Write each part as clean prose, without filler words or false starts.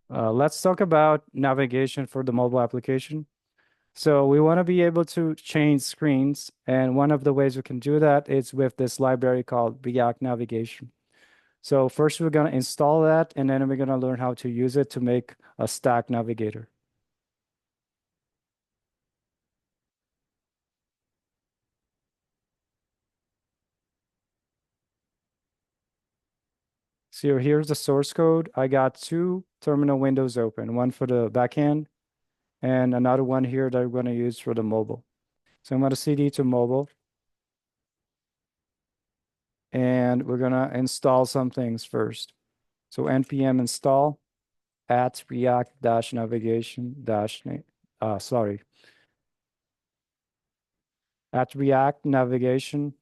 Let's talk about navigation for the mobile application. So we want to be able to change screens, and one of the ways we can do that is with this library called React Navigation. So first we're going to install that, and then we're going to learn how to use it to make a stack navigator. So here's the source code. I got two terminal windows open, one for the backend and another one here that we're going to use for the mobile. So I'm going to cd to mobile, and we're going to install some things first. So npm install at react dash navigation dash, sorry, at react navigation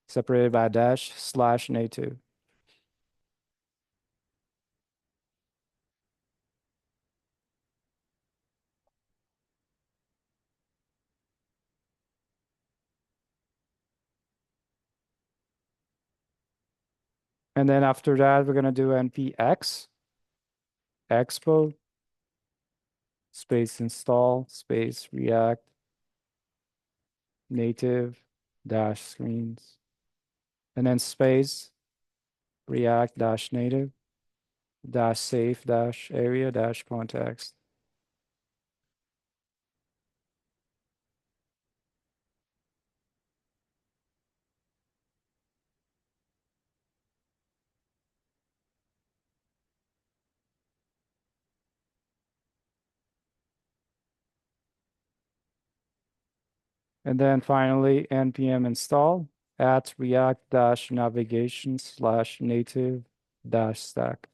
separated by dash slash native. And then after that, we're going to do npx expo space install space react native dash screens, and then space react dash native dash safe dash area dash context. And then finally, npm install at react dash navigation slash native dash stack.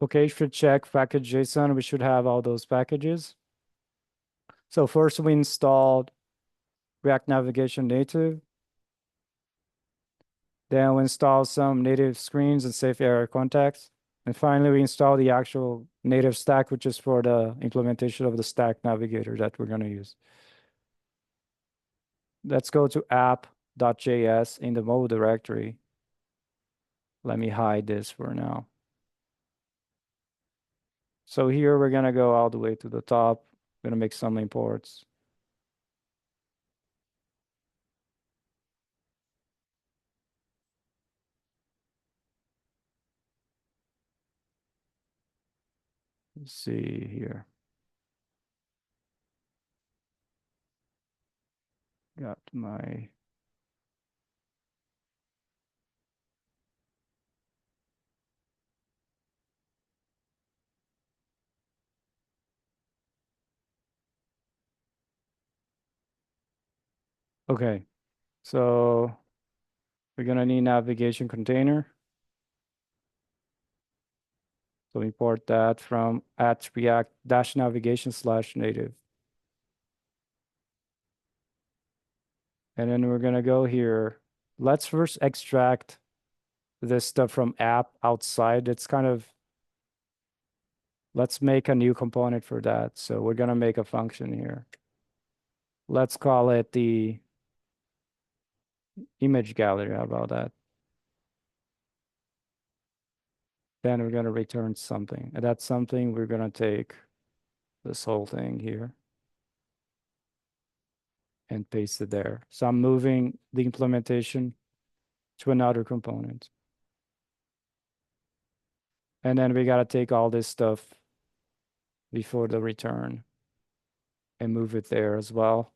Okay, should check package.json. We should have all those packages. So first we installed React Navigation Native. Then we installed some native screens and safe area context. And finally, we installed the actual native stack, which is for the implementation of the stack navigator that we're going to use. Let's go to app.js in the mobile directory. Let me hide this for now. So here we're going to go all the way to the top. I'm going to make some imports. Let's see here. Got my okay. So we're going to need navigation container. So import that from at react dash navigation slash native. And then we're going to go here. Let's first extract this stuff from app outside. It's kind of, let's make a new component for that. So we're going to make a function here. Let's call it the image gallery. How about that? Then we're going to return something. And that's something we're going to take this whole thing here and paste it there. So I'm moving the implementation to another component. And then we got to take all this stuff before the return and move it there as well.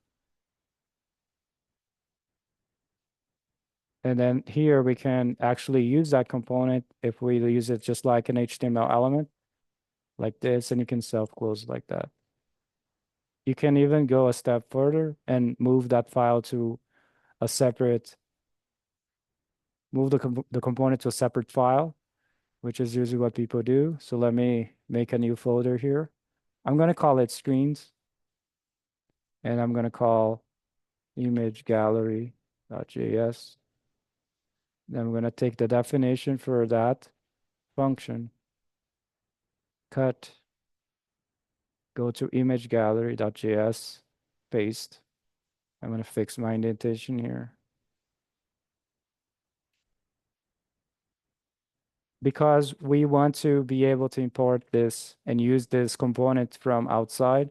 And then here we can actually use that component if we use it just like an HTML element like this, and you can self-close like that. You can even go a step further and move that file to a separate, move the component to a separate file, which is usually what people do. So let me make a new folder here. I'm going to call it screens, and I'm going to call image gallery.js. Then I'm going to take the definition for that function cut, go to image gallery.js, paste. I'm going to fix my indentation here. Because we want to be able to import this and use this component from outside,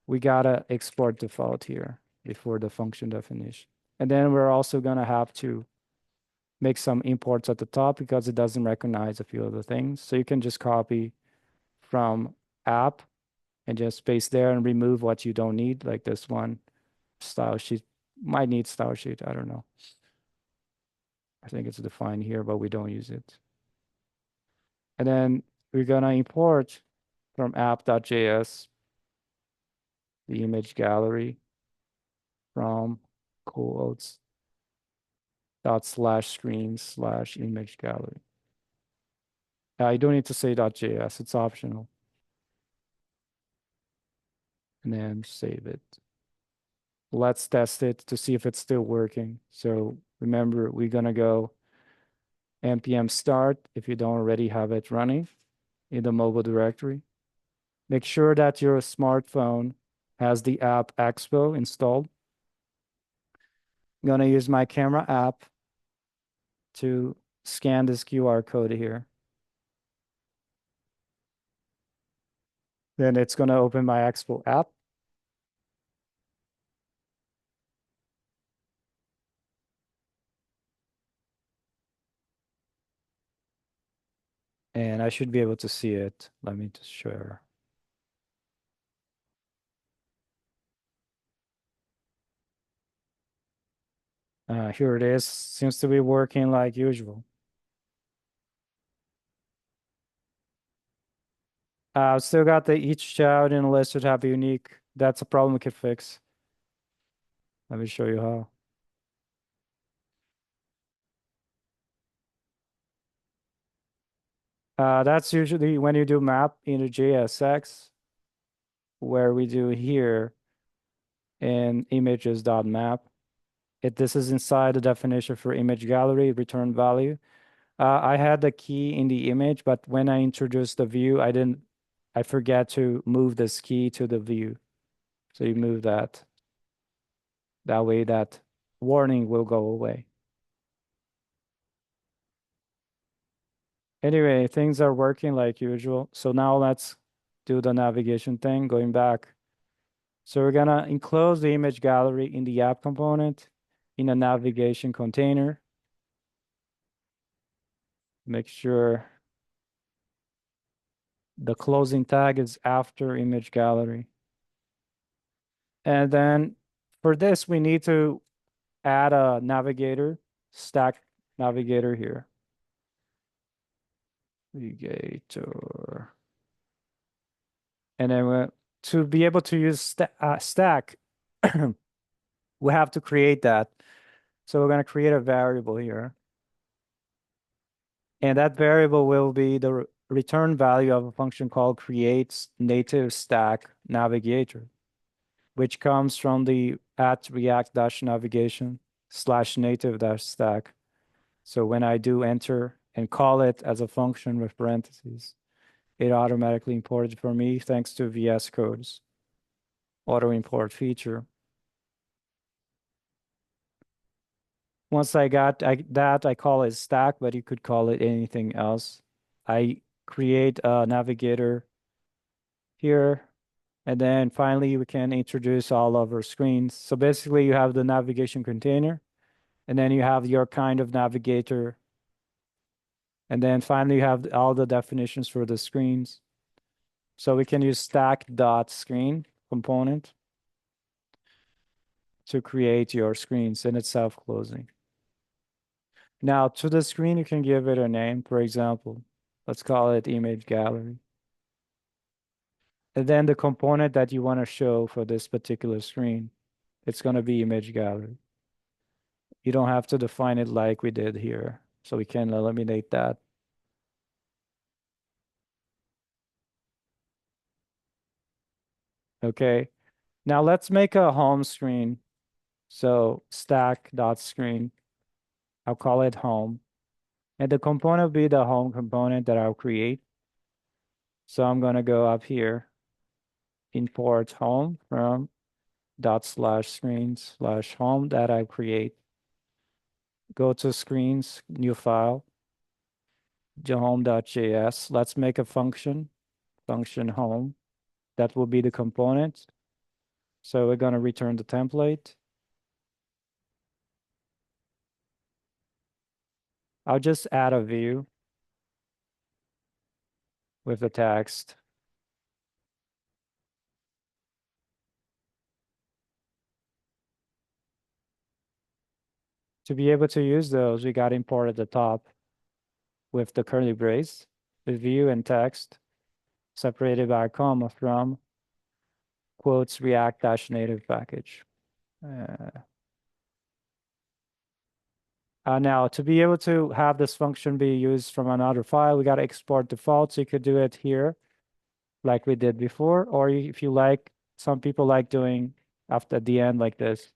we gotta export default here before the function definition. And then we're also gonna have to make some imports at the top because it doesn't recognize a few other things. So you can just copy from app and just paste there and remove what you don't need, like this one, style sheet. Might need style sheet, I don't know. I think it's defined here, but we don't use it. And then we're gonna import from app.js the image gallery from quotes dot slash screen slash image gallery. I don't need to say .js, it's optional. And then save it. Let's test it to see if it's still working. So remember, we're gonna go npm start if you don't already have it running in the mobile directory. Make sure that your smartphone has the app Expo installed. I'm gonna use my camera app to scan this QR code here. Then it's gonna open my Expo app. And I should be able to see it. Let me just share. Here it is. Seems to be working like usual. Still got the each child in a list should have unique. That's a problem we could fix. Let me show you how. That's usually when you do map into JSX, where we do here in images.map. This is inside the definition for image gallery, return value. I had the key in the image, but when I introduced the view, I forget to move this key to the view. So you move that. That way that warning will go away. Anyway, things are working like usual. So now let's do the navigation thing, going back. So we're gonna enclose the image gallery in the app component in a navigation container. Make sure the closing tag is after image gallery. And then for this, we need to add a navigator, stack navigator here. Navigator. And then to be able to use stack, we have to create that. So we're going to create a variable here. And that variable will be the return value of a function called creates native stack navigator, which comes from the at react-navigation / native stack. So when I do enter and call it as a function with parentheses, it automatically imports for me thanks to VS Code's auto import feature. Once I got that, I call it stack, but you could call it anything else. I create a navigator here, and then finally we can introduce all of our screens. So basically you have the navigation container, and then you have your kind of navigator, and then finally you have all the definitions for the screens. So we can use stack.screen component to create your screens, and it's self-closing. Now to the screen, you can give it a name. For example, let's call it image gallery. And then the component that you want to show for this particular screen, it's going to be image gallery. You don't have to define it like we did here. So we can eliminate that. Okay. Now let's make a home screen. So stack.screen. I'll call it home. And the component will be the home component that I'll create. So I'm gonna go up here, import home from ./screen/home that I create. Go to screens, new file, home.js. Let's make a function home. That will be the component. So we're gonna return the template. I'll just add a view with the text. To be able to use those, we got to import at the top with the curly brace, the view and text separated by a comma from quotes React-native package. Now, to be able to have this function be used from another file, we got to export defaults. You could do it here like we did before, or if you like, some people like doing after the end like this.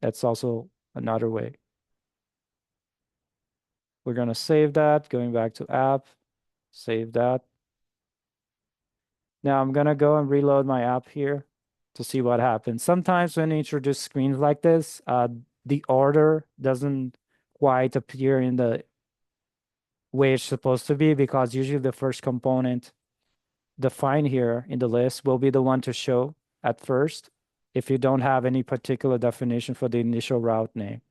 That's also another way. We're going to save that, going back to app, save that. Now I'm going to go and reload my app here to see what happens. Sometimes when you introduce screens like this, the order doesn't quite appear in the way it's supposed to be because usually the first component defined here in the list will be the one to show at first if you don't have any particular definition for the initial route name.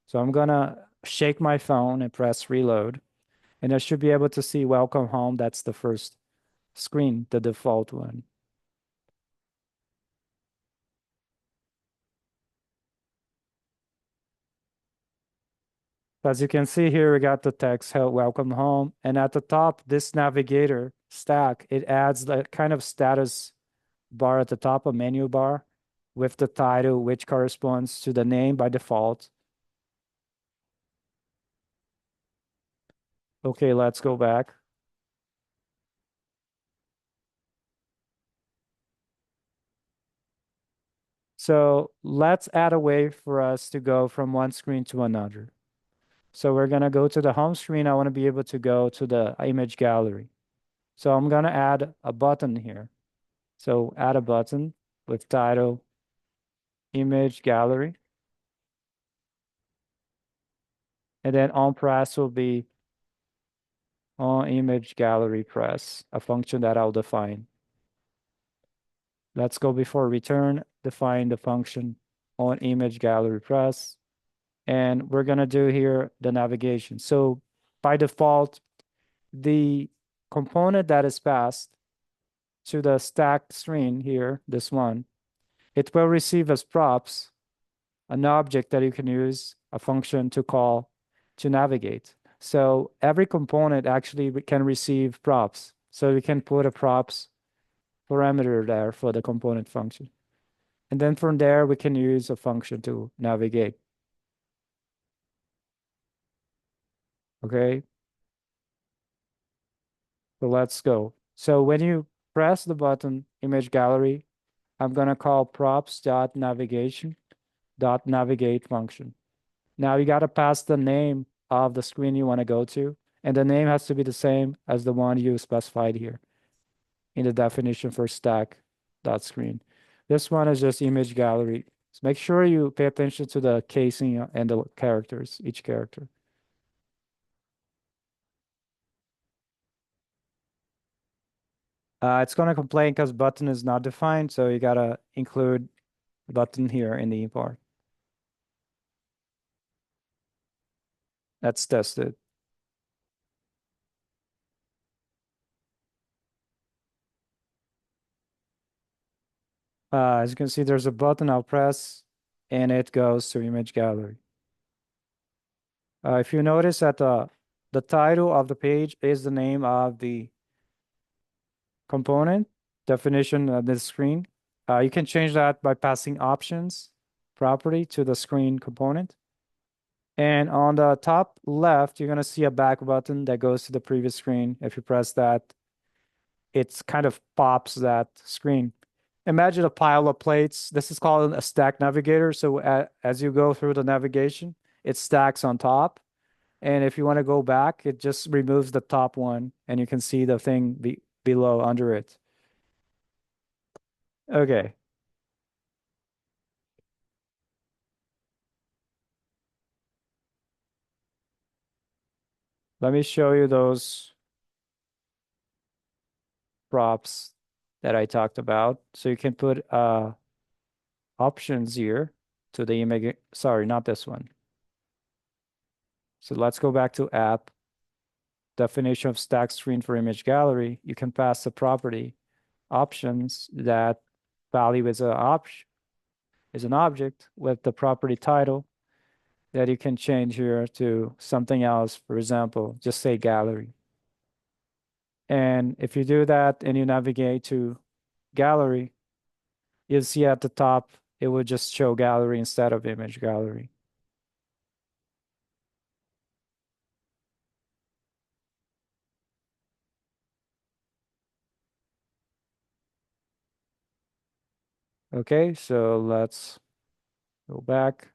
So I'm going to shake my phone and press reload, and I should be able to see welcome home. That's the first screen, the default one. As you can see here, we got the text "Hello, welcome home." And at the top, this navigator stack, it adds the kind of status bar at the top, a menu bar with the title, which corresponds to the name by default. Okay, let's go back. So let's add a way for us to go from one screen to another. So we're gonna go to the home screen. I want to be able to go to the image gallery. So I'm gonna add a button here. So add a button with title, image gallery. And then on press will be on image gallery press, a function that I'll define. Let's go before return, define the function on image gallery press. And we're gonna do here the navigation. So by default, the component that is passed to the stacked screen here, this one, it will receive as props an object that you can use, a function to call to navigate. So every component actually can receive props. So we can put a props parameter there for the component function. And then from there, we can use a function to navigate. Okay, so let's go. So when you press the button image gallery, I'm gonna call props.navigate function. Now you gotta pass the name of the screen you want to go to, and the name has to be the same as the one you specified here in the definition for stack.screen. This one is just image gallery. So make sure you pay attention to the casing and the characters, each character. It's gonna complain because button is not defined, so you gotta include button here in the import. Let's test it. As you can see, there's a button I'll press, and it goes to image gallery. If you notice that the title of the page is the name of the component definition of the screen. You can change that by passing options property to the screen component. And on the top left, you're going to see a back button that goes to the previous screen. If you press that, it's kind of pops that screen. Imagine a pile of plates. This is called a stack navigator. So as you go through the navigation, it stacks on top. And if you want to go back, it just removes the top one and you can see the thing below under it. Okay. Let me show you those props that I talked about. So you can put options here to the image. Sorry, not this one. So let's go back to app. Definition of stack screen for image gallery. You can pass the property options that value is an object with the property title that you can change here to something else. For example, just say gallery. And if you do that and you navigate to gallery, you'll see at the top, it would just show gallery instead of image gallery. Okay, so let's go back.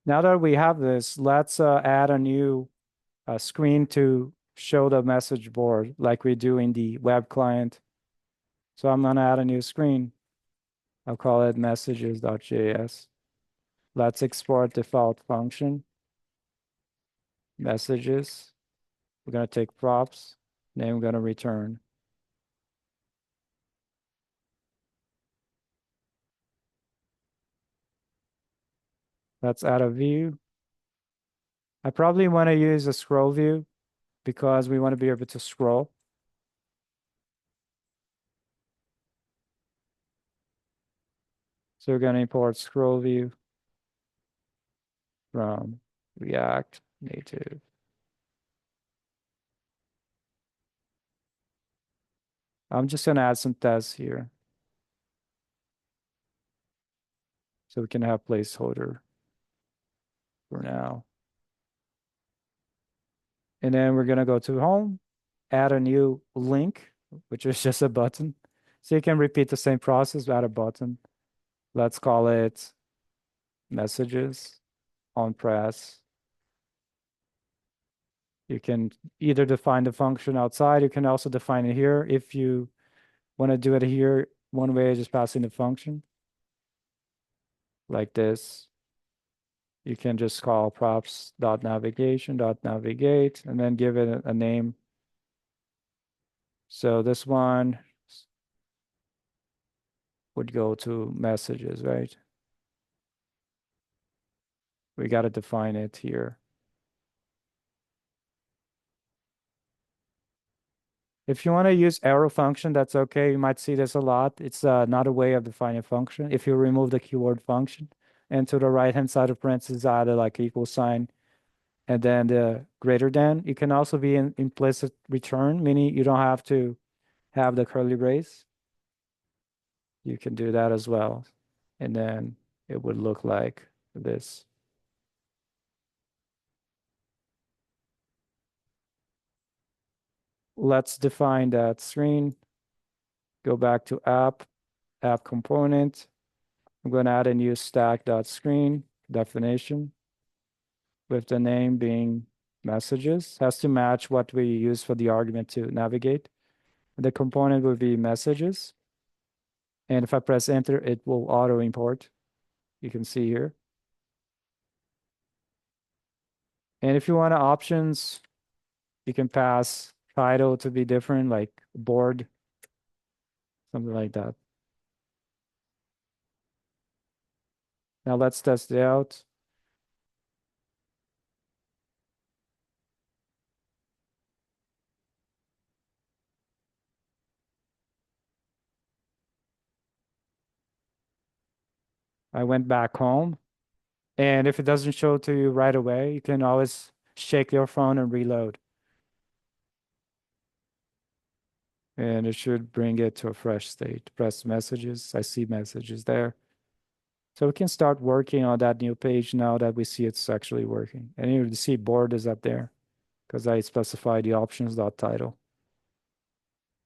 Now that we have this, let's add a new screen to show the message board like we do in the web client. So I'm gonna add a new screen. I'll call it messages.js. Let's export default function, messages. We're gonna take props, then we're gonna return. Let's add a view. I probably want to use a scroll view because we want to be able to scroll. So we're going to import scroll view from React Native. I'm just going to add some tests here so we can have placeholder for now. And then we're going to go to home, add a new link, which is just a button. So you can repeat the same process, add a button. Let's call it messages on press. You can either define the function outside, you can also define it here. If you want to do it here, one way is just passing the function like this. You can just call props.navigation.navigate and then give it a name. So this one would go to messages, right? We got to define it here. If you want to use arrow function, that's okay. You might see this a lot. It's not a way of defining a function. If you remove the keyword function and to the right-hand side of parentheses, add a like equal sign and then the greater than. You can also be an implicit return, meaning you don't have to have the curly brace. You can do that as well. And then it would look like this. Let's define that screen. Go back to app component. I'm going to add a new stack.screen definition with the name being messages. Has to match what we use for the argument to navigate. The component will be messages. And if I press enter, it will auto import. You can see here. And if you want options, you can pass title to be different, like board, something like that. Now let's test it out. I went back home. And if it doesn't show to you right away, you can always shake your phone and reload. And it should bring it to a fresh state. Press messages. I see messages there. So we can start working on that new page now that we see it's actually working. And you see board is up there because I specified the options.title.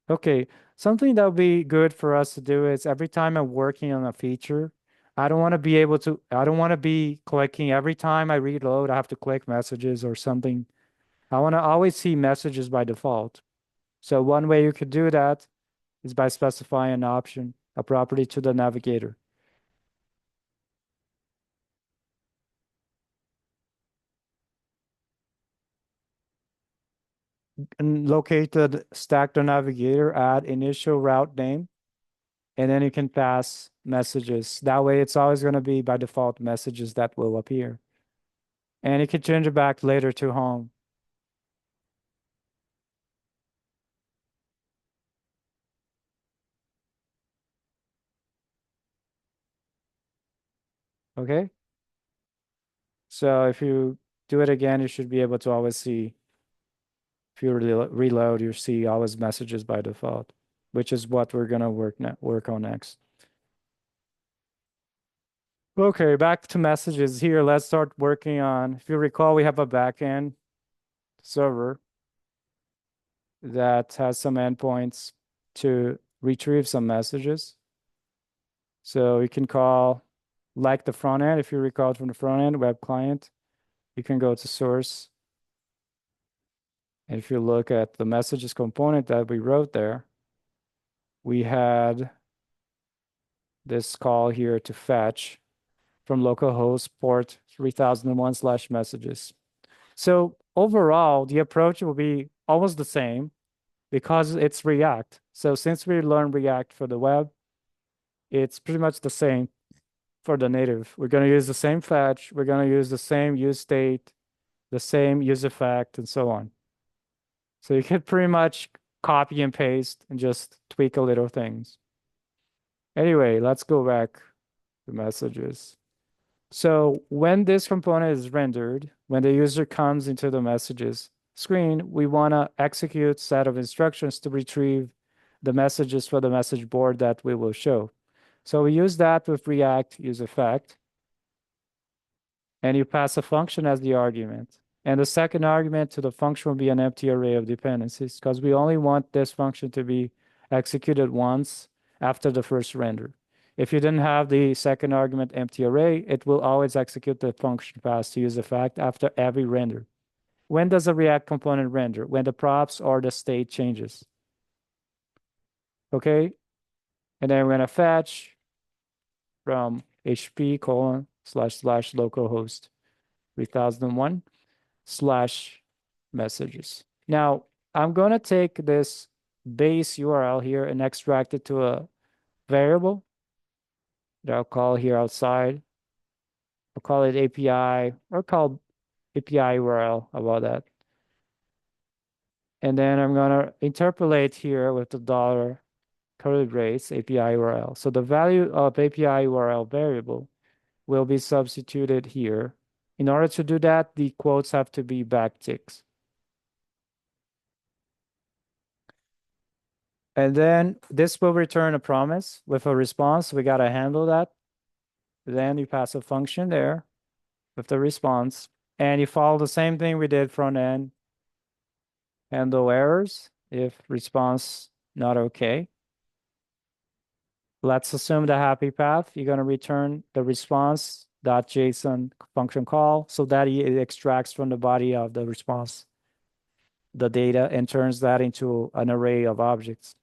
Okay, something that would be good for us to do is every time I'm working on a feature, I don't want to be clicking every time I reload, I have to click messages or something. I want to always see messages by default. So one way you could do that is by specifying an option, a property to the navigator. And locate the stack the navigator, add initial route name, and then you can pass messages. That way it's always going to be by default messages that will appear. And you can change it back later to home. Okay? So if you do it again, you should be able to always see, if you reload, you see always messages by default, which is what we're going to work on next. Okay, back to messages here. Let's start working on, if you recall, we have a backend server that has some endpoints to retrieve some messages. So you can call, like the front end, if you recall from the front end, web client, you can go to source. And if you look at the messages component that we wrote there, we had this call here to fetch from localhost port 3001/messages. So overall, the approach will be almost the same because it's React. So since we learned React for the web, it's pretty much the same for the native. We're going to use the same fetch. We're going to use the same use state, the same use effect, and so on. So you can pretty much copy and paste and just tweak a little things. Anyway, let's go back to messages. So when this component is rendered, when the user comes into the messages screen, we want to execute set of instructions to retrieve the messages for the message board that we will show. So we use that with React use effect, and you pass a function as the argument. And the second argument to the function will be an empty array of dependencies because we only want this function to be executed once after the first render. If you didn't have the second argument empty array, it will always execute the function pass to use effect after every render. When does a React component render? When the props or the state changes. Okay? And then we're going to fetch from hp://localhost 3001/messages. Now, I'm going to take this base URL here and extract it to a variable that I'll call here outside. I'll call it API or call API URL about that. And then I'm going to interpolate here with the dollar curly brace API URL. So the value of API URL variable will be substituted here. In order to do that, the quotes have to be backticks. And then this will return a promise with a response. We got to handle that. Then you pass a function there with the response. And you follow the same thing we did front end. Handle errors if response not okay. Let's assume the happy path. You're going to return the response.json function call so that it extracts from the body of the response the data and turns that into an array of objects.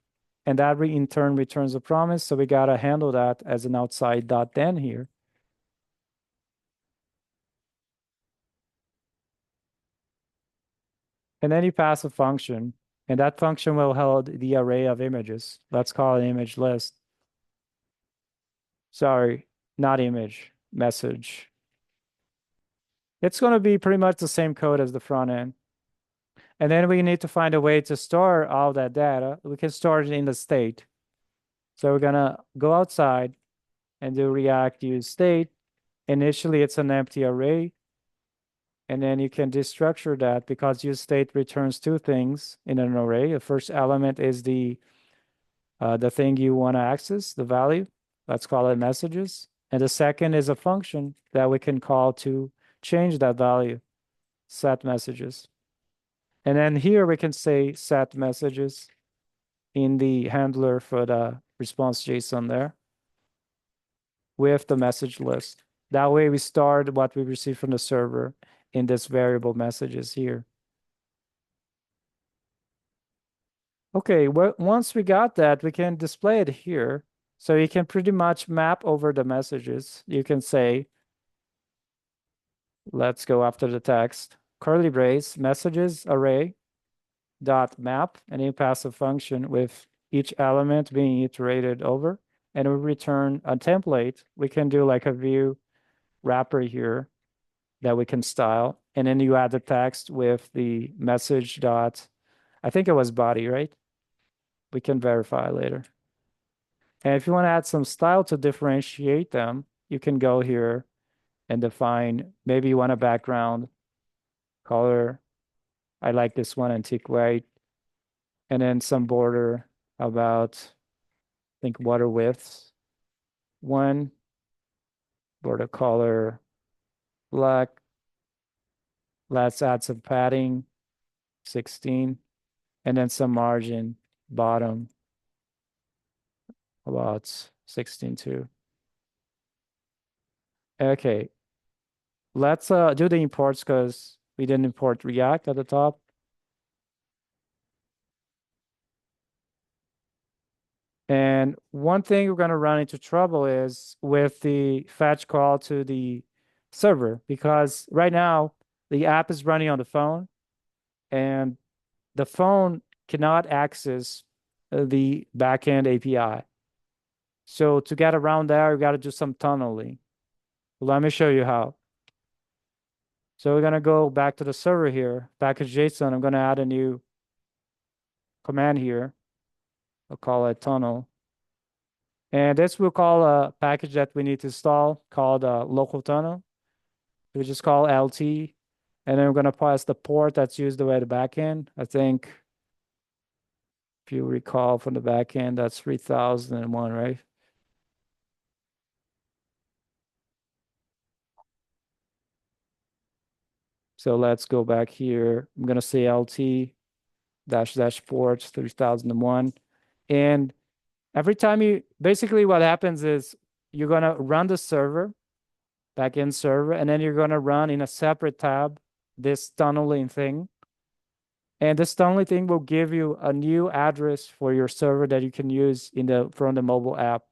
And that in turn returns a promise. So we got to handle that as an outside .then here. And then you pass a function, and that function will hold the array of images. Let's call it image list. Sorry, not image, message. It's going to be pretty much the same code as the front end. And then we need to find a way to store all that data. We can store it in the state. So we're going to go outside and do React use state. Initially, it's an empty array. And then you can destructure that because use state returns two things in an array. The first element is the thing you want to access, the value. Let's call it messages. And the second is a function that we can call to change that value, set messages. And then here we can say set messages in the handler for the response JSON there. with the message list. That way we start what we receive from the server in this variable messages here. Okay, well, once we got that, we can display it here. So you can pretty much map over the messages. You can say, let's go after the text, curly brace, messages array dot map, and you pass a function with each element being iterated over, and we return a template. We can do like a view wrapper here that we can style, and then you add the text with the message dot, I think it was body, right? We can verify later. And if you want to add some style to differentiate them, you can go here and define, maybe you want a background color. I like this one, antique white. And then some border about, I think, water width. One, border color, black. Let's add some padding, 16. And then some margin, bottom, about 16 too. Okay, let's do the imports because we didn't import React at the top. And one thing we're going to run into trouble is with the fetch call to the server, because right now the app is running on the phone and the phone cannot access the backend API. So to get around there, you got to do some tunneling. Let me show you how. So we're going to go back to the server here, package.json. I'm going to add a new command here. I'll call it tunnel. And this will call a package that we need to install called local tunnel. We just call LT. And then we're going to pass the port that's used by the backend. I think, if you recall from the backend, that's 3001, right? So let's go back here. I'm going to say LT dash port 3001. And every time you, basically what happens is you're going to run the server, backend server, and then you're going to run in a separate tab this tunneling thing. And this tunneling thing will give you a new address for your server that you can use in the from the mobile app.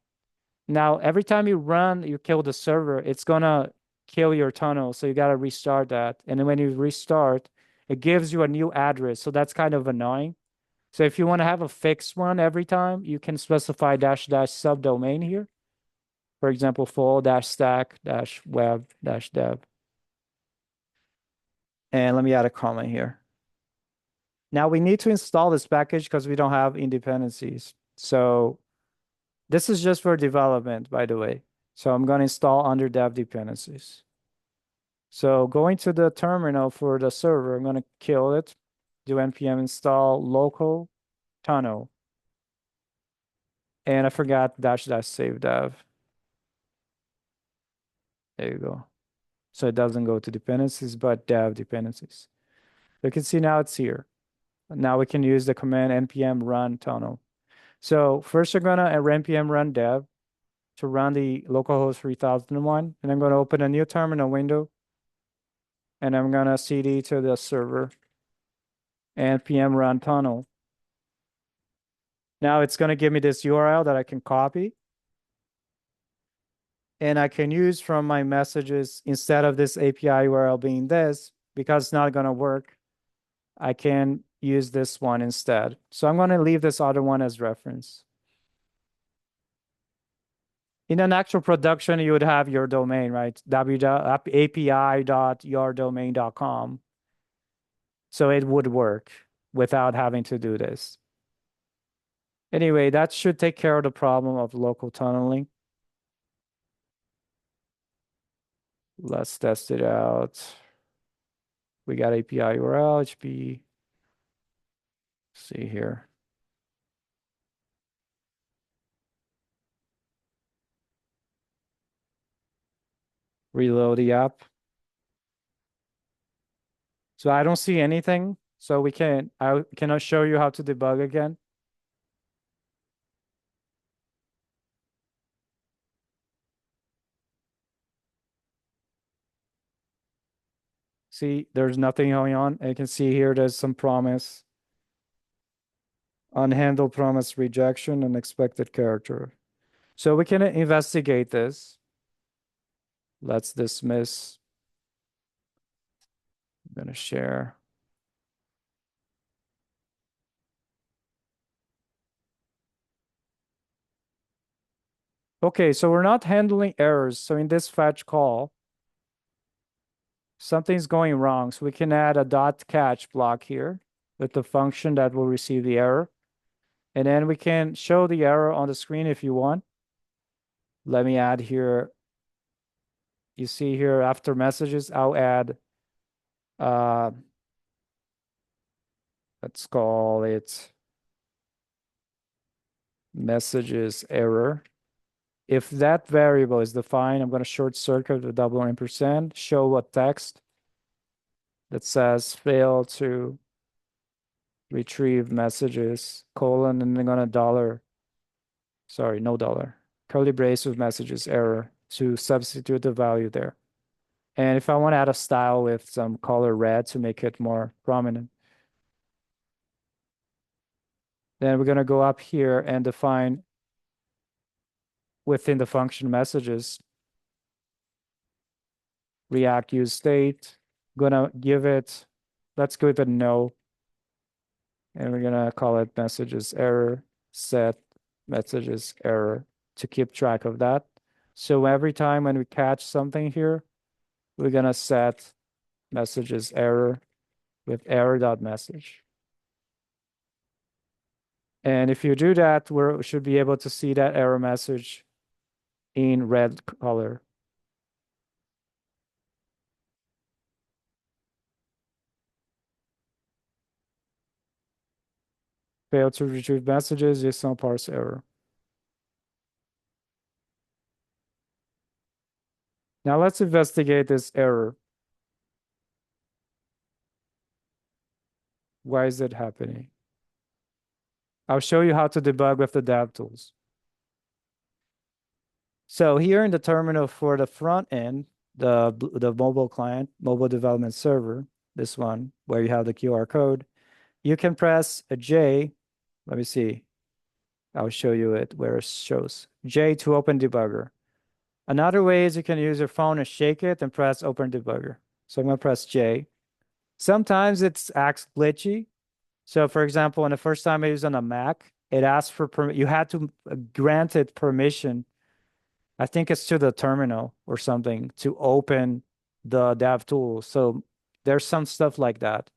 Now, every time you run, you kill the server, it's gonna kill your tunnel. So you gotta restart that. And then when you restart, it gives you a new address. So that's kind of annoying. So if you want to have a fixed one every time, you can specify dash dash subdomain here. For example, full dash stack dash web dash dev. And let me add a comment here. Now we need to install this package because we don't have dependencies. So this is just for development, by the way. So I'm going to install under dev dependencies. So going to the terminal for the server, I'm going to kill it, do npm install local tunnel. And I forgot dash dash save dev. There you go. So it doesn't go to dependencies, but dev dependencies. You can see now it's here. Now we can use the command npm run tunnel. So first we're gonna npm run dev to run the localhost 3001, and I'm gonna open a new terminal window, and I'm gonna cd to the server npm run tunnel. Now it's gonna give me this URL that I can copy, and I can use from my messages instead of this API URL being this, because it's not gonna work. I can use this one instead. So I'm gonna leave this other one as reference. In an actual production, you would have your domain, right? api.yourdomain.com. So it would work without having to do this. Anyway, that should take care of the problem of local tunneling. Let's test it out. We got API URL, HB. See here. Reload the app. So I don't see anything. So I cannot show you how to debug again. See, there's nothing going on. And you can see here there's some promise, unhandled promise rejection, and expected character. So we can investigate this. Let's dismiss. I'm going to share. Okay, so we're not handling errors. So in this fetch call, something's going wrong. So we can add a dot catch block here with the function that will receive the error. And then we can show the error on the screen if you want. Let me add here. You see here after messages, I'll add, let's call it messages error. If that variable is defined, I'm going to short circuit the double ampersand, show a text that says fail to retrieve messages, colon, and I'm going to dollar, sorry, no dollar, curly brace with messages error to substitute the value there. And if I want to add a style with some color red to make it more prominent, then we're going to go up here and define within the function messages, React use state, gonna give it, let's give it no. And we're gonna call it messages error, set messages error to keep track of that. So every time when we catch something here, we're gonna set messages error with error.message. And if you do that, we should be able to see that error message in red color. Failed to retrieve messages is some parse error. Now let's investigate this error. Why is it happening? I'll show you how to debug with the DevTools. So here in the terminal for the front end, the mobile client, mobile development server, this one where you have the QR code, you can press a J. Let me see. I'll show you it where it shows J to open debugger. Another way is you can use your phone and shake it and press open debugger. So I'm gonna press J. Sometimes it acts glitchy. So for example, when the first time I used on a Mac, it asked for you had to grant it permission. I think it's to the terminal or something to open the DevTools. So there's some stuff like that.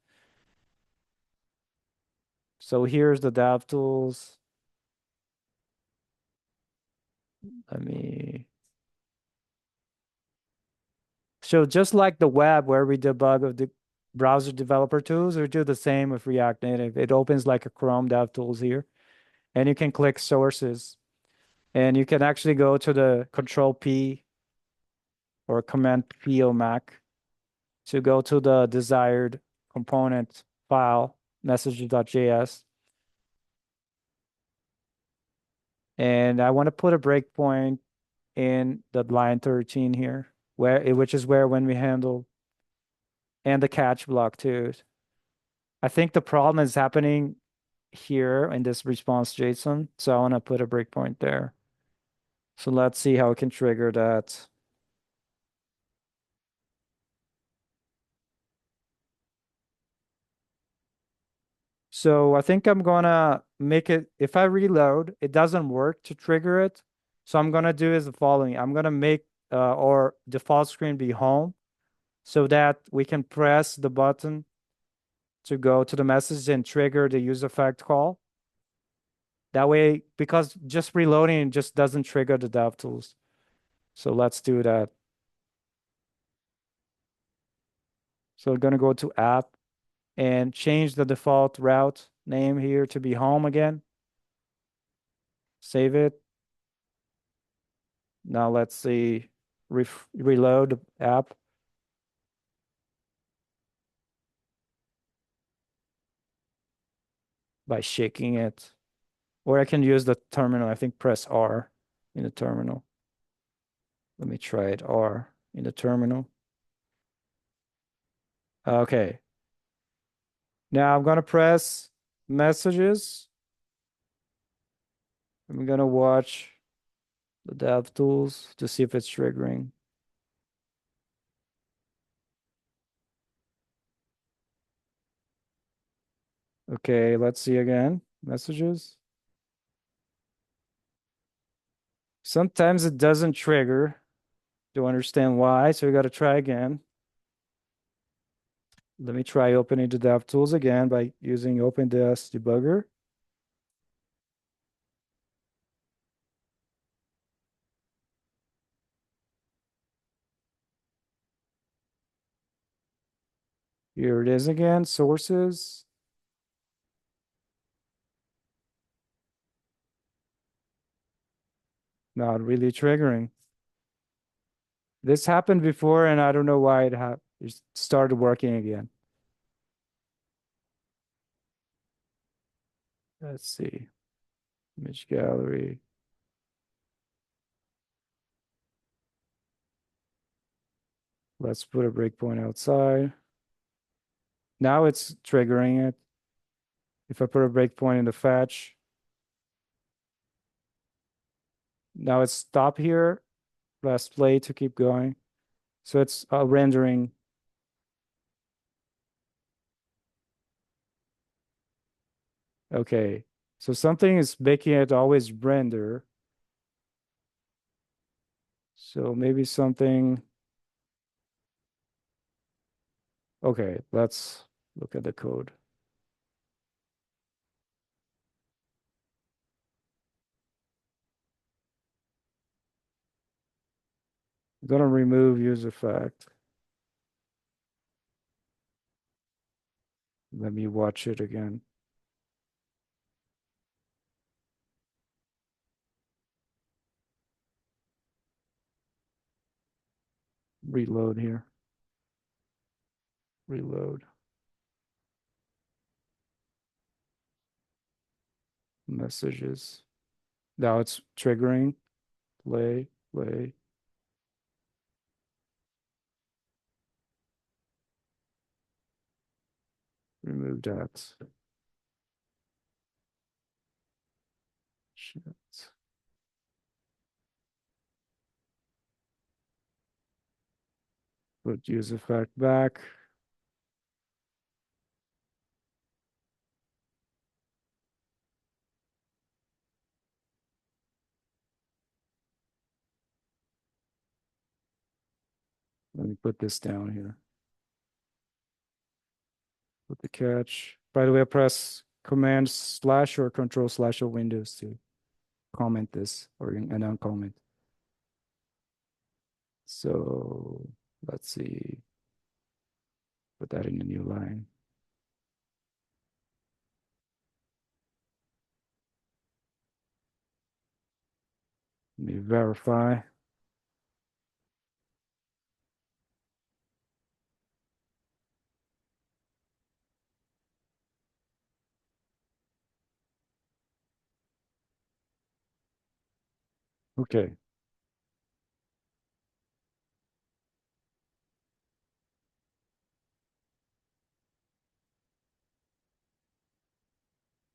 So here's the DevTools. Let me. So just like the web where we debug of the browser developer tools, we do the same with React Native. It opens like a Chrome DevTools here, and you can click sources, and you can actually go to the Control P or Command P on Mac to go to the desired component file, messages.js. And I want to put a breakpoint in the line 13 here, which is where when we handle and the catch block too. I think the problem is happening here in this response JSON. So I want to put a breakpoint there. So let's see how we can trigger that. So I think I'm gonna make it, if I reload, it doesn't work to trigger it. So I'm gonna do is the following. I'm gonna make our default screen be home so that we can press the button to go to the message and trigger the use effect call. That way, because just reloading just doesn't trigger the DevTools. So let's do that. So we're gonna go to app and change the default route name here to be home again. Save it. Now let's see, reload the app. By shaking it. Or I can use the terminal. I think press R in the terminal. Let me try it. R in the terminal. Okay. Now I'm gonna press messages. I'm gonna watch the DevTools to see if it's triggering. Okay, let's see again. Messages. Sometimes it doesn't trigger. Don't understand why, so we gotta try again. Let me try opening the DevTools again by using OpenDS debugger. Here it is again, sources. Not really triggering. This happened before and I don't know why it started working again. Let's see. Image gallery. Let's put a breakpoint outside. Now it's triggering it. If I put a breakpoint in the fetch, now it's stop here, press play to keep going. So it's rendering. Okay. So something is making it always render. So maybe something. Okay, let's look at the code. I'm gonna remove use effect. Let me watch it again. Reload here. Reload. Messages. Now it's triggering. Play, play. Remove that. Shit. Put use effect back. Let me put this down here. Put the catch. By the way, I press command slash or control slash of Windows to comment this or and uncomment. So let's see. Put that in a new line. Let me verify. Okay.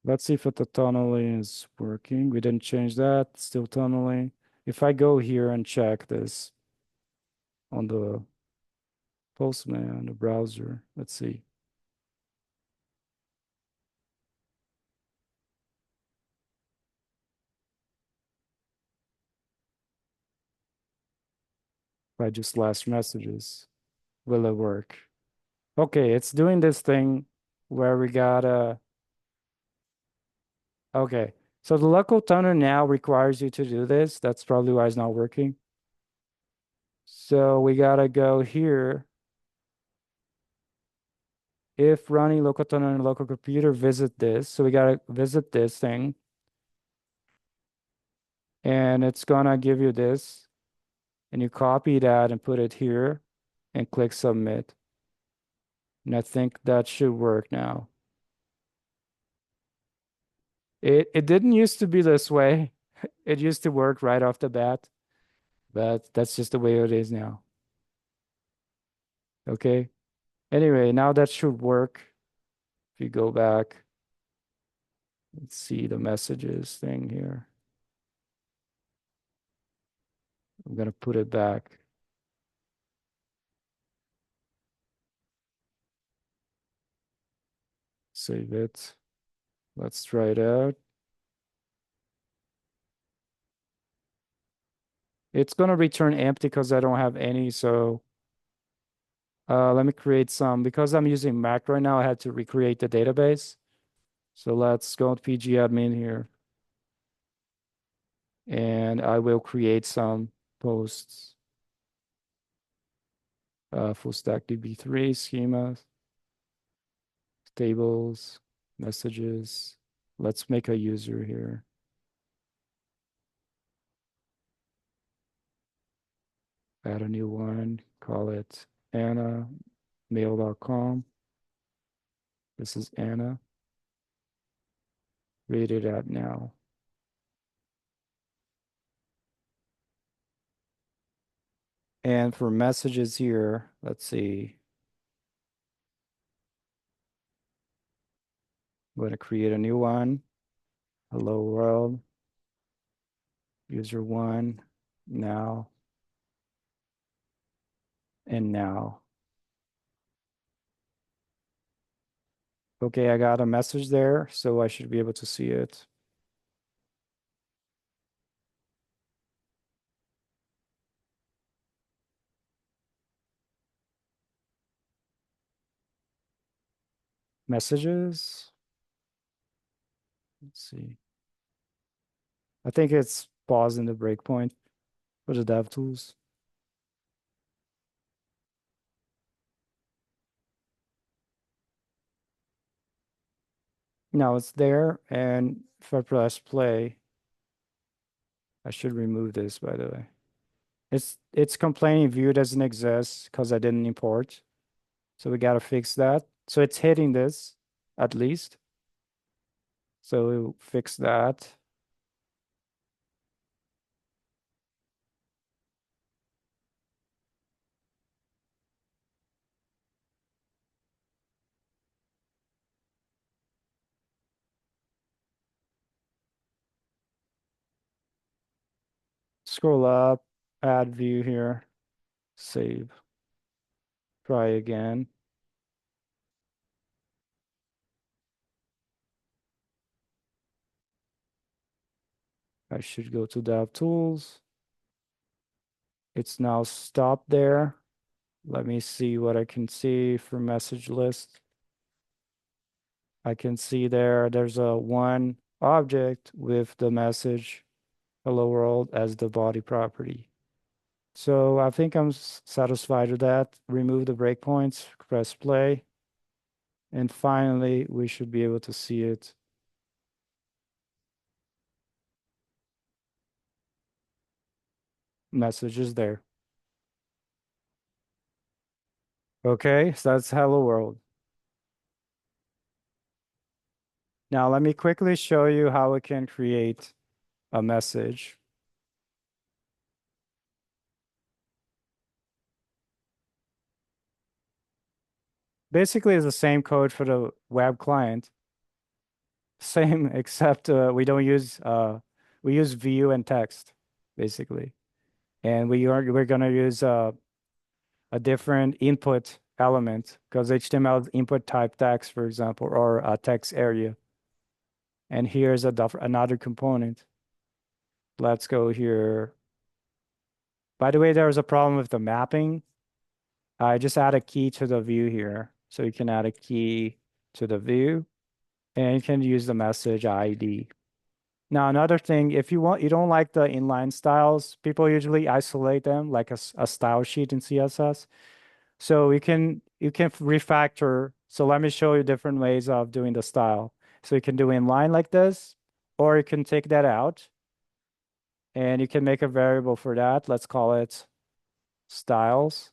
Let's see if the tunneling is working. We didn't change that. Still tunneling. If I go here and check this on the Postman, the browser, let's see. If I just last messages, will it work? Okay, it's doing this thing where we gotta. Okay, so the local toner now requires you to do this. That's probably why it's not working. So we gotta go here. If running local toner on a local computer, visit this. So we gotta visit this thing. And it's gonna give you this. And you copy that and put it here and click submit. And I think that should work now. It didn't used to be this way. It used to work right off the bat, but that's just the way it is now. Okay. Anyway, now that should work. If you go back, let's see the messages thing here. I'm gonna put it back. Save it. Let's try it out. It's gonna return empty because I don't have any, so let me create some. Because I'm using Mac right now, I had to recreate the database. So let's go to pgadmin here. And I will create some posts. Full stack DB3 schemas, tables, messages. Let's make a user here. Add a new one, call it Anna, mail.com. This is Anna. Read it out now. And for messages here, let's see. I'm going to create a new one. Hello world. User one, now, and now. Okay, I got a message there, so I should be able to see it. Messages. Let's see. I think it's pausing the breakpoint for the DevTools. Now it's there, and if I press play, I should remove this, by the way. It's complaining view doesn't exist because I didn't import. So we gotta fix that. So it's hitting this at least. So we'll fix that. Scroll up, add view here, save. Try again. I should go to DevTools. It's now stopped there. Let me see what I can see for message list. I can see there's a one object with the message hello world as the body property. So I think I'm satisfied with that. Remove the breakpoints, press play. And finally, we should be able to see it. Message is there. Okay, so that's hello world. Now let me quickly show you how we can create a message. Basically, it's the same code for the web client. Same, except we use view and text, basically. And we're gonna use a different input element because HTML input type text, for example, or a text area. And here's another component. Let's go here. By the way, there was a problem with the mapping. I just add a key to the view here. So you can add a key to the view and you can use the message ID. Now, another thing, if you don't like the inline styles, people usually isolate them like a style sheet in CSS. So you can refactor. So let me show you different ways of doing the style. So you can do inline like this, or you can take that out and you can make a variable for that. Let's call it styles.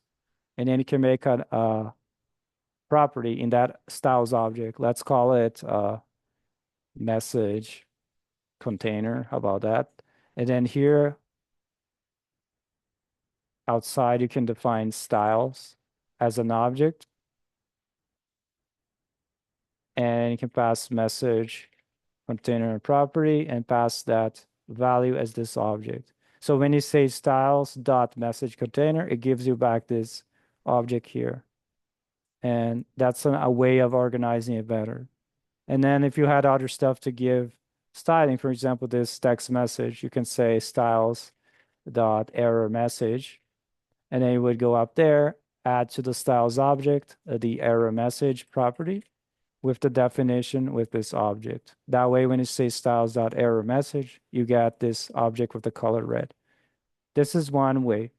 And then you can make a property in that styles object. Let's call it message container. How about that? And then here outside, you can define styles as an object. and you can pass message container property and pass that value as this object. So when you say styles dot message container, it gives you back this object here. And that's a way of organizing it better. And then if you had other stuff to give styling, for example, this text message, you can say styles dot error message, and then you would go up there, add to the styles object, the error message property with the definition with this object. That way, when you say styles dot error message, you get this object with the color red. This is one way.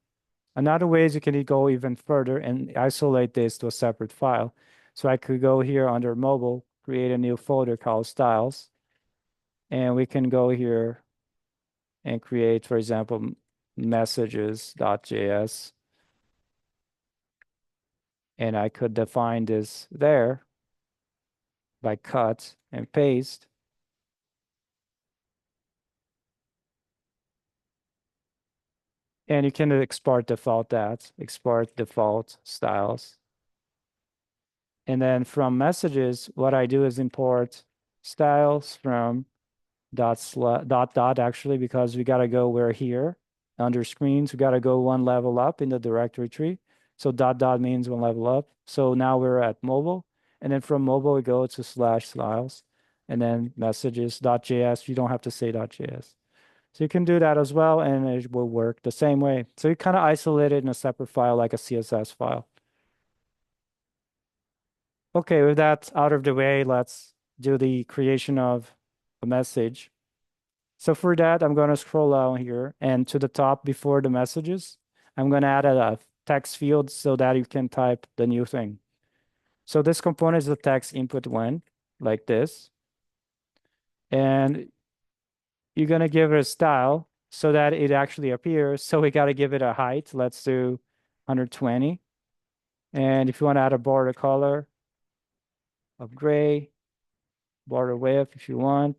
Another way is you can go even further and isolate this to a separate file. So I could go here under mobile, create a new folder called styles, and we can go here and create, for example, messages.js. And I could define this there by cut and paste. And you can export default that, export default styles. And then from messages, what I do is import styles from dot actually, because we got to go, we're here under screens, we got to go one level up in the directory tree. So dot means one level up. So now we're at mobile. And then from mobile, we go to slash styles and then messages.js. You don't have to say .js. So you can do that as well, and it will work the same way. So you kind of isolate it in a separate file, like a CSS file. Okay, with that out of the way, let's do the creation of a message. So for that, I'm going to scroll down here and to the top before the messages, I'm going to add a text field so that you can type the new thing. So this component is the text input when, like this. And you're going to give it a style so that it actually appears. So we got to give it a height. Let's do 120. And if you want to add a border color of gray, border width if you want.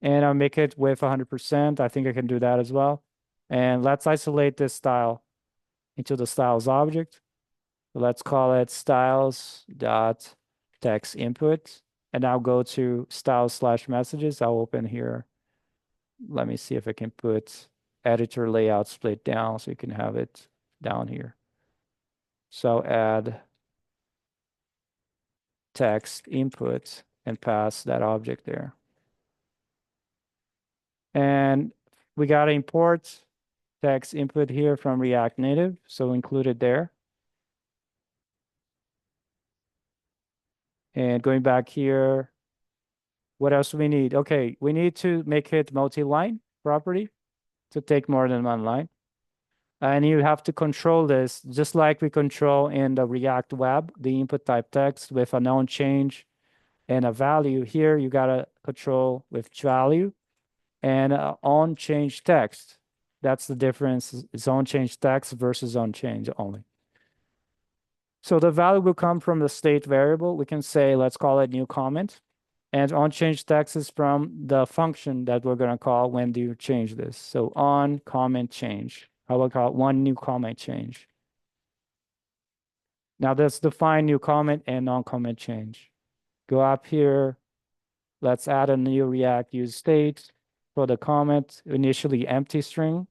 And I'll make it width 100%. I think I can do that as well. And let's isolate this style into the styles object. Let's call it styles dot text input. And I'll go to styles slash messages. I'll open here. Let me see if I can put editor layout split down so you can have it down here. So add text input and pass that object there. And we got to import text input here from React Native, so include it there. And going back here, what else do we need? Okay, we need to make it multi-line property to take more than one line. And you have to control this just like we control in the React web, the input type text with a known change and a value. Here you gotta control with value and on change text. That's the difference. It's on change text versus on change only. So the value will come from the state variable. We can say, let's call it new comment. And on change text is from the function that we're going to call when do you change this. So on comment change. I will call it one new comment change. Now let's define new comment and non-comment change. Go up here. Let's add a new React use state for the comment, initially empty string.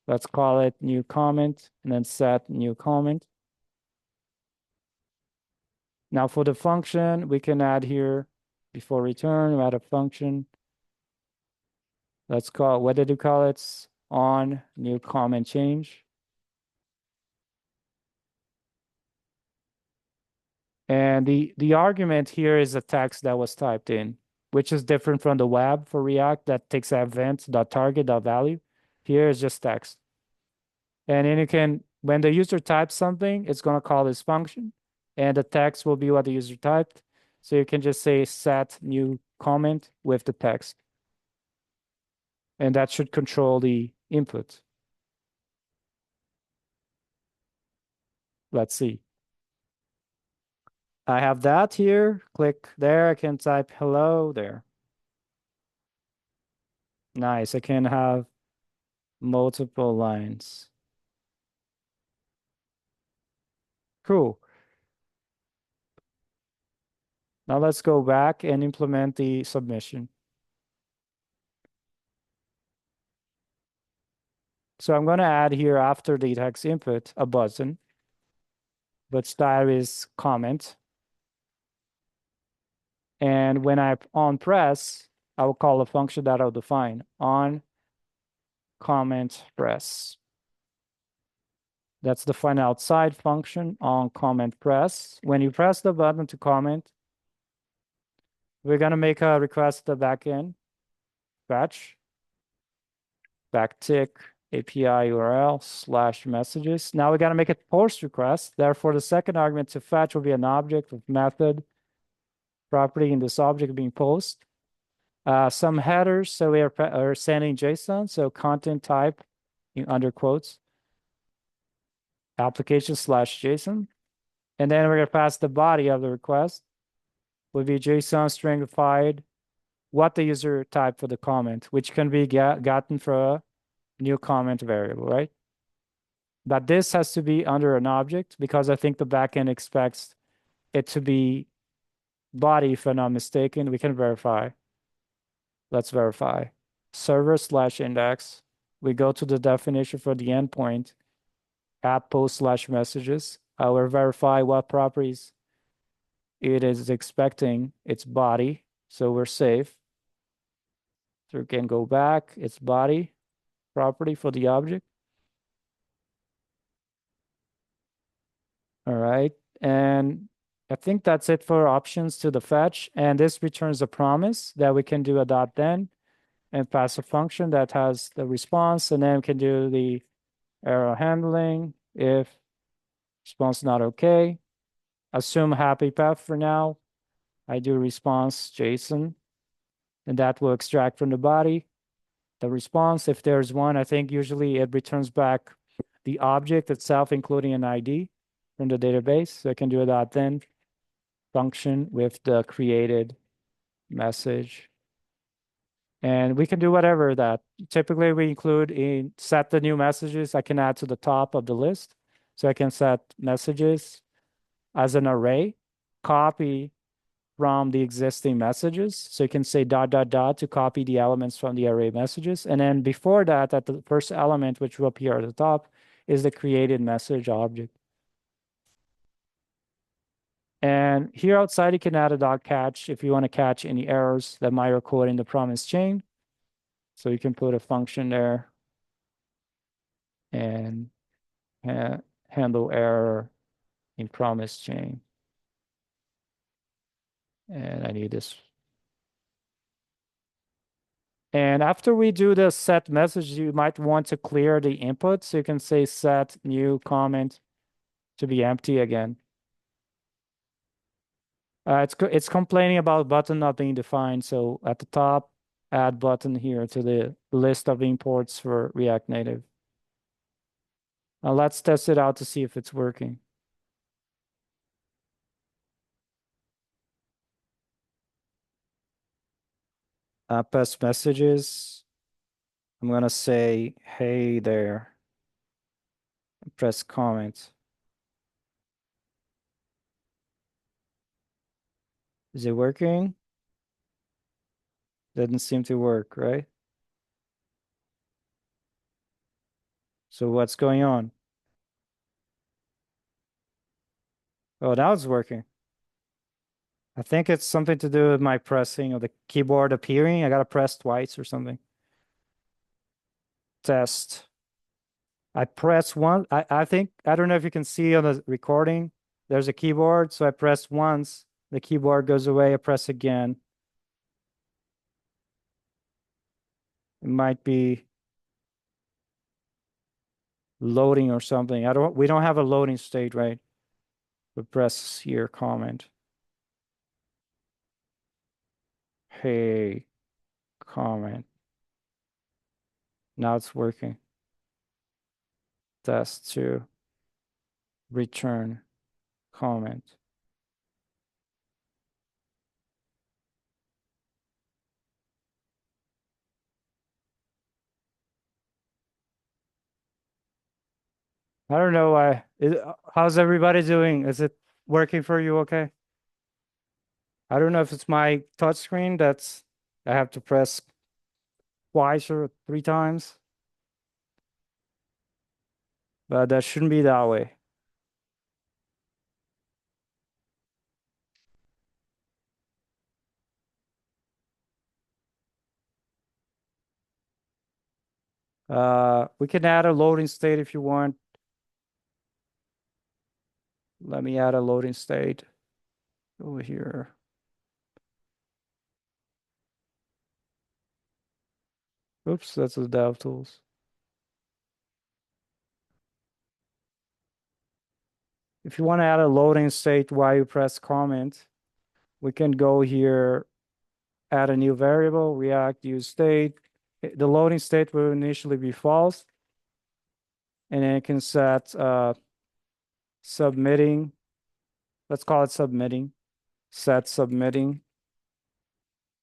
Let's call it new comment and then set new comment. Now for the function, we can add here before return, we add a function. Let's call, what did you call it? On new comment change. And the argument here is a text that was typed in, which is different from the web for React that takes event.target.value. Here is just text. And then you can, when the user types something, it's going to call this function. And the text will be what the user typed. So you can just say set new comment with the text. And that should control the input. Let's see. I have that here. Click there. I can type hello there. Nice. I can have multiple lines. Cool. Now let's go back and implement the submission. So I'm going to add here after the text input a button, but style is comment. And when I on press, I will call a function that I'll define on comment press. That's defined outside function on comment press. When you press the button to comment, we're going to make a request to the backend, fetch, backtick, API URL / messages. Now we got to make a post request. Therefore, the second argument to fetch will be an object with method property in this object being post. Some headers, so we are sending JSON, so content type in under quotes, application / JSON. And then we're going to pass the body of the request would be JSON stringified what the user typed for the comment, which can be gotten from a new comment variable, right? But this has to be under an object because I think the backend expects it to be body, if I'm not mistaken. We can verify. Let's verify. Server / index. We go to the definition for the endpoint, app post / messages. I will verify what properties it is expecting its body. So we're safe. So we can go back, its body property for the object. All right. And I think that's it for options to the fetch. And this returns a promise that we can do a dot then and pass a function that has the response. And then we can do the error handling if response not okay. Assume happy path for now. I do response JSON, and that will extract from the body the response. If there's one, I think usually it returns back the object itself, including an ID from the database. So I can do a dot then function with the created message. And we can do whatever that. Typically, we include in set the new messages I can add to the top of the list. So I can set messages as an array, copy from the existing messages. So you can say dot, dot, dot to copy the elements from the array messages. And then before that, at the first element, which will appear at the top, is the created message object. And here outside, you can add a dot catch if you want to catch any errors that might occur in the promise chain. So you can put a function there and handle error in promise chain. And I need this. And after we do the set message, you might want to clear the input. So you can say set new comment to be empty again. It's complaining about button not being defined. So at the top, add button here to the list of imports for React Native. Now let's test it out to see if it's working. Pass messages. I'm gonna say, hey there. Press comment. Is it working? Doesn't seem to work, right? So what's going on? Oh, now it's working. I think it's something to do with my pressing of the keyboard appearing. I gotta press twice or something. Test. I press one. I think, I don't know if you can see on the recording, there's a keyboard. So I press once, the keyboard goes away. I press again. It might be loading or something. We don't have a loading state, right? We press here, comment. Hey, comment. Now it's working. Test to return comment. I don't know why. How's everybody doing? Is it working for you okay? I don't know if it's my touch screen that's I have to press twice or three times, but that shouldn't be that way. We can add a loading state if you want. Let me add a loading state over here. Oops, that's the DevTools. If you want to add a loading state while you press comment, we can go here, add a new variable, React use state. The loading state will initially be false, and then you can set submitting. Let's call it submitting. Set submitting.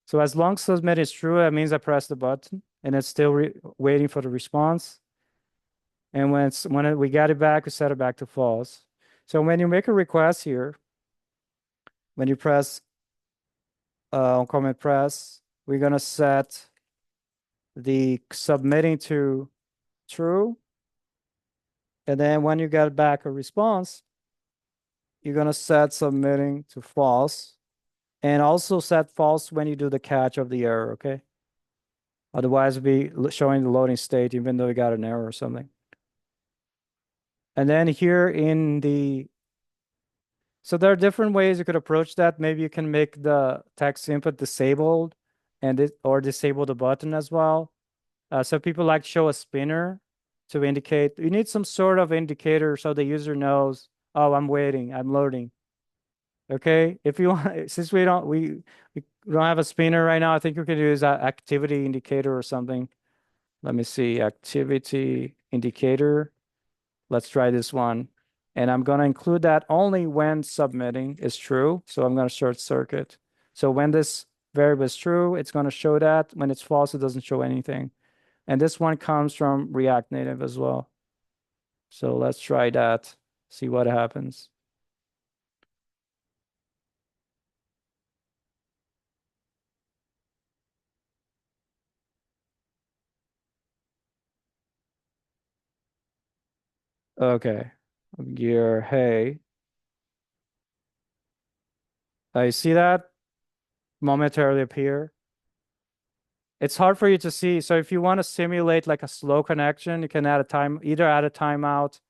So as long as submit is true, that means I press the button, and it's still waiting for the response. And we get it back, we set it back to false. So when you make a request here, when you press on comment press, we're gonna set the submitting to true. And then when you get back a response, you're gonna set submitting to false, and also set false when you do the catch of the error, okay? Otherwise, it'll be showing the loading state even though you got an error or something. And then here in the so there are different ways you could approach that. Maybe you can make the text input disabled or disable the button as well. So people like to show a spinner to indicate, you need some sort of indicator so the user knows, oh, I'm waiting, I'm loading. Okay, if you want, since we don't have a spinner right now, I think we could use an activity indicator or something. Let me see, activity indicator. Let's try this one. And I'm going to include that only when submitting is true. So I'm going to short circuit. So when this variable is true, it's going to show that. When it's false, it doesn't show anything. And this one comes from React Native as well. So let's try that, see what happens. Okay, gear, hey. I see that momentarily appear. It's hard for you to see. So if you want to simulate like a slow connection, you can either add a timeout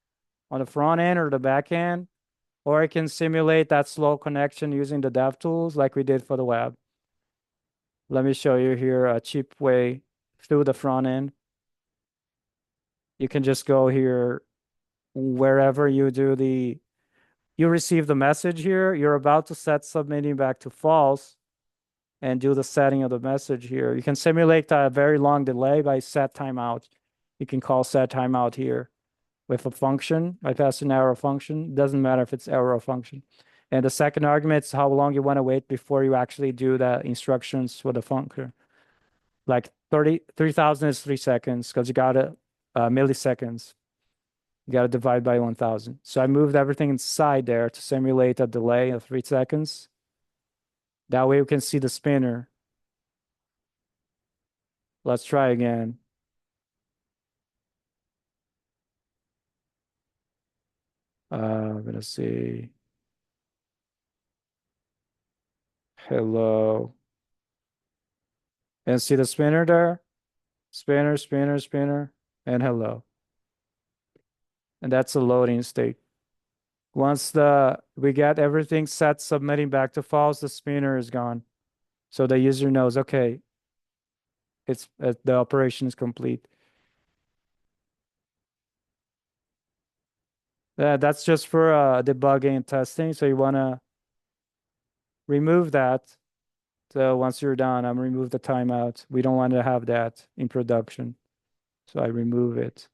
on the front end or the back end, or I can simulate that slow connection using the DevTools like we did for the web. Let me show you here a cheap way through the front end. You can just go here wherever you receive the message here. You're about to set submitting back to false and do the setting of the message here. You can simulate a very long delay by set timeout. You can call set timeout here with a function. I pass an arrow function. It doesn't matter if it's arrow function. And the second argument is how long you want to wait before you actually do the instructions for the function. Like 3,000 is 3 seconds because you got it milliseconds. You got to divide by 1,000. So I moved everything inside there to simulate a delay of 3 seconds. That way we can see the spinner. Let's try again. I'm gonna see. Hello. And see the spinner there? Spinner, spinner, spinner, and hello. And that's a loading state. Once we get everything set, submitting back to false, the spinner is gone. So the user knows, okay, the operation is complete. That's just for debugging and testing. So you want to remove that. So once you're done, I'm remove the timeout. We don't want to have that in production. So I remove it.